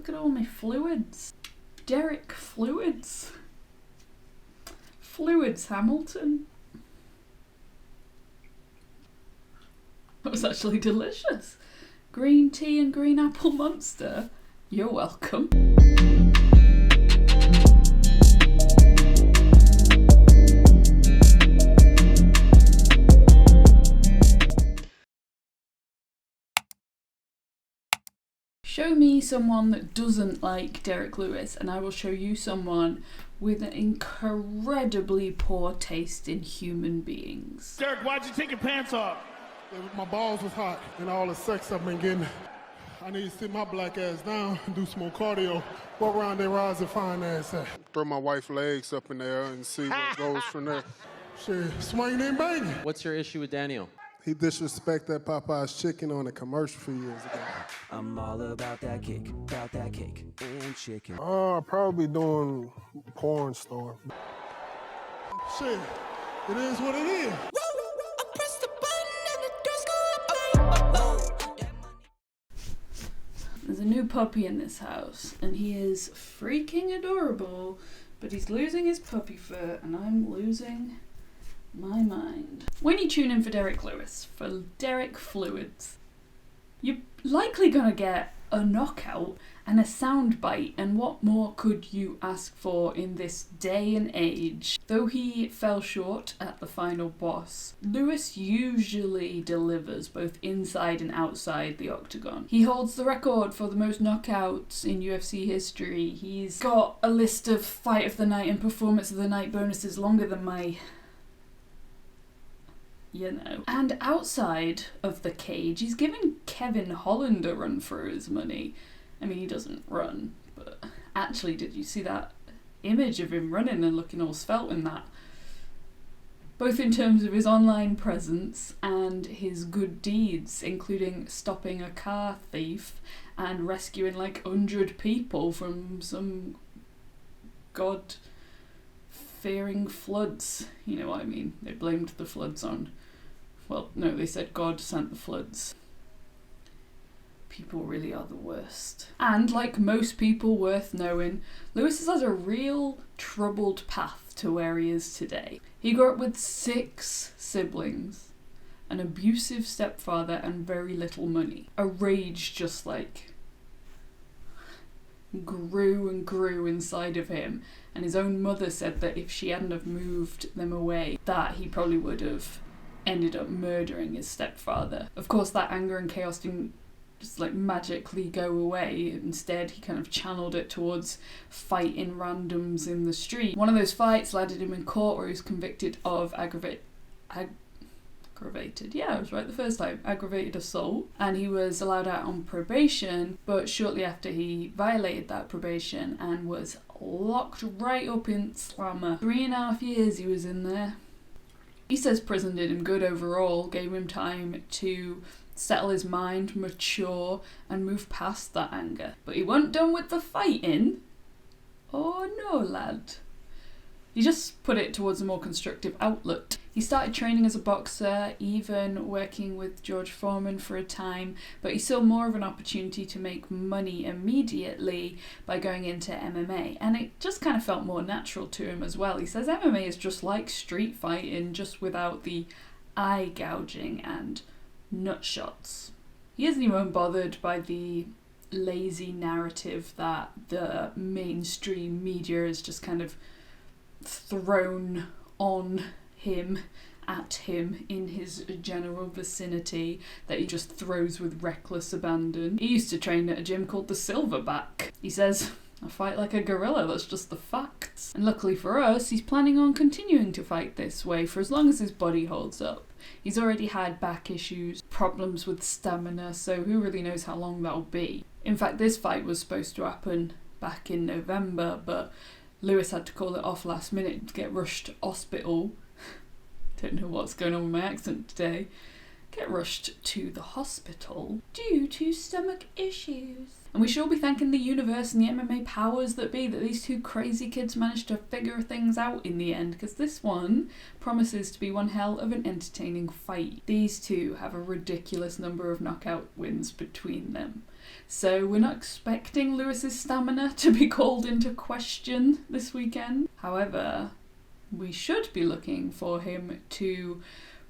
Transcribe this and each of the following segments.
Look at all my fluids. Derrick Fluids. Fluids Hamilton. That was actually delicious. Green tea and green apple monster. You're welcome. Show me someone that doesn't like Derrick Lewis and I will show you someone with an incredibly poor taste in human beings. Derrick, why'd you take your pants off? My balls was hot and all the sex I've been getting. I need to sit my black ass down and do some more cardio. Walk around there, rise and fine ass at. Throw my wife's legs up in the air and see what goes from there. Shit, swinging and banging. What's your issue with Daniel? He disrespected that Popeye's chicken on a commercial a few years ago. I'm all about that cake and chicken. I'll probably be doing porn star. Shit, it is what it is. There's a new puppy in this house and he is freaking adorable, but he's losing his puppy fur and I'm losing my mind. When you tune in for Derrick Lewis, for Derrick Fluids, you're likely gonna get a knockout and a soundbite, and what more could you ask for in this day and age? Though he fell short at the final boss, Lewis usually delivers both inside and outside the octagon. He holds the record for the most knockouts in UFC history. He's got a list of fight of the night and performance of the night bonuses longer than my... you know. And outside of the cage, he's giving Kevin Holland a run for his money. I mean, he doesn't run, but actually, did you see that image of him running and looking all svelte in that? Both in terms of his online presence and his good deeds, including stopping a car thief and rescuing like 100 people from some God-fearing floods. You know what I mean? They blamed the floods on... well, no, they said God sent the floods. People really are the worst. And like most people worth knowing, Lewis has had a real troubled path to where he is today. He grew up with 6 siblings, an abusive stepfather and very little money. A rage just like grew and grew inside of him, and his own mother said that if she hadn't have moved them away, that he probably would have ended up murdering his stepfather. Of course, that anger and chaos didn't just like magically go away. Instead, he kind of channeled it towards fighting randoms in the street. One of those fights landed him in court where he was convicted of aggravated, yeah, I was right the first time, aggravated assault, and he was allowed out on probation, but shortly after he violated that probation and was locked right up in Slammer. 3.5 years he was in there. He says prison did him good overall, gave him time to settle his mind, mature, and move past that anger. But he wasn't done with the fighting. Oh no, lad. He just put it towards a more constructive outlet. He started training as a boxer, even working with George Foreman for a time, but he saw more of an opportunity to make money immediately by going into MMA, and it just kind of felt more natural to him as well. He says MMA is just like street fighting, just without the eye gouging and nut shots. He isn't even bothered by the lazy narrative that the mainstream media has just kind of thrown on him, at him, in his general vicinity, that he just throws with reckless abandon. He used to train at a gym called the Silverback. He says, I fight like a gorilla, that's just the facts. And luckily for us, he's planning on continuing to fight this way for as long as his body holds up. He's already had back issues, problems with stamina, so who really knows how long that'll be. In fact, this fight was supposed to happen back in November, but Lewis had to call it off last minute to get rushed to hospital. Don't know what's going on with my accent today. Get rushed to the hospital due to stomach issues. And we should all be thanking the universe and the MMA powers that be that these 2 crazy kids managed to figure things out in the end, because this one promises to be one hell of an entertaining fight. These 2 have a ridiculous number of knockout wins between them. So we're not expecting Lewis's stamina to be called into question this weekend. However, we should be looking for him to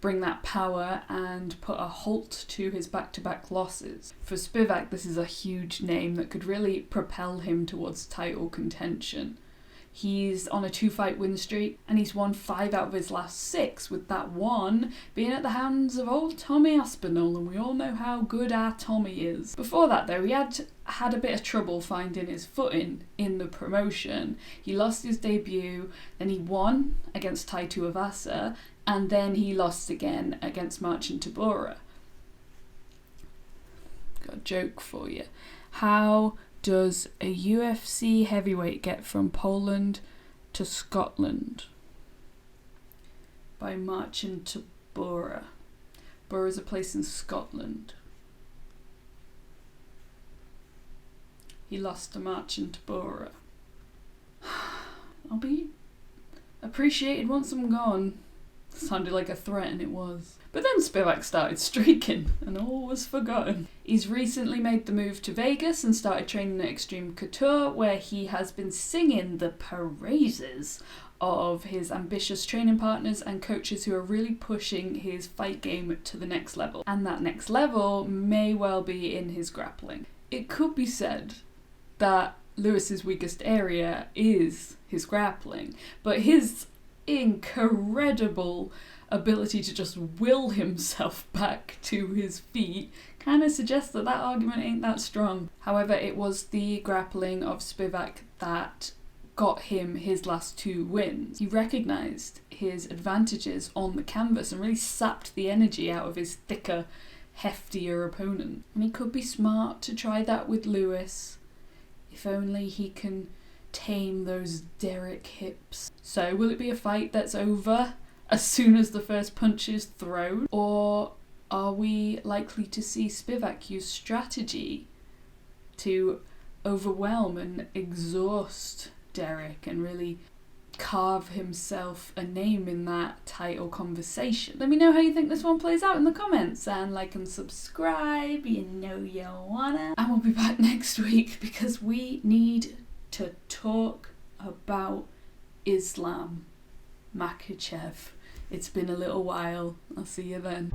bring that power and put a halt to his back-to-back losses. For Spivac, this is a huge name that could really propel him towards title contention. He's on a 2-fight win streak and he's won 5 out of his last 6, with that one being at the hands of old Tommy Aspinall, and we all know how good our Tommy is. Before that though, he had a bit of trouble finding his footing in the promotion. He lost his debut, then he won against Tai Tuivasa, and then he lost again against Marcin Tybura. Got a joke for you. How does a UFC heavyweight get from Poland to Scotland? By Marcin Tybura. Borough is a place in Scotland. He lost to Marcin Tybura. I'll be appreciated once I'm gone. Sounded like a threat, and it was. But then Spivac started streaking and all was forgotten. He's recently made the move to Vegas and started training at Extreme Couture, where he has been singing the praises of his ambitious training partners and coaches who are really pushing his fight game to the next level. And that next level may well be in his grappling. It could be said that Lewis's weakest area is his grappling, but his incredible ability to just will himself back to his feet kind of suggests that that argument ain't that strong. However, it was the grappling of Spivac that got him his last 2 wins. He recognised his advantages on the canvas and really sapped the energy out of his thicker, heftier opponent. And he could be smart to try that with Lewis, if only he can tame those Derrick hips. So will it be a fight that's over as soon as the first punch is thrown? Or are we likely to see Spivac use strategy to overwhelm and exhaust Derrick and really carve himself a name in that title conversation? Let me know how you think this one plays out in the comments, and like and subscribe, you know you wanna. And we'll be back next week because we need to talk about Islam Makhachev. It's been a little while. I'll see you then.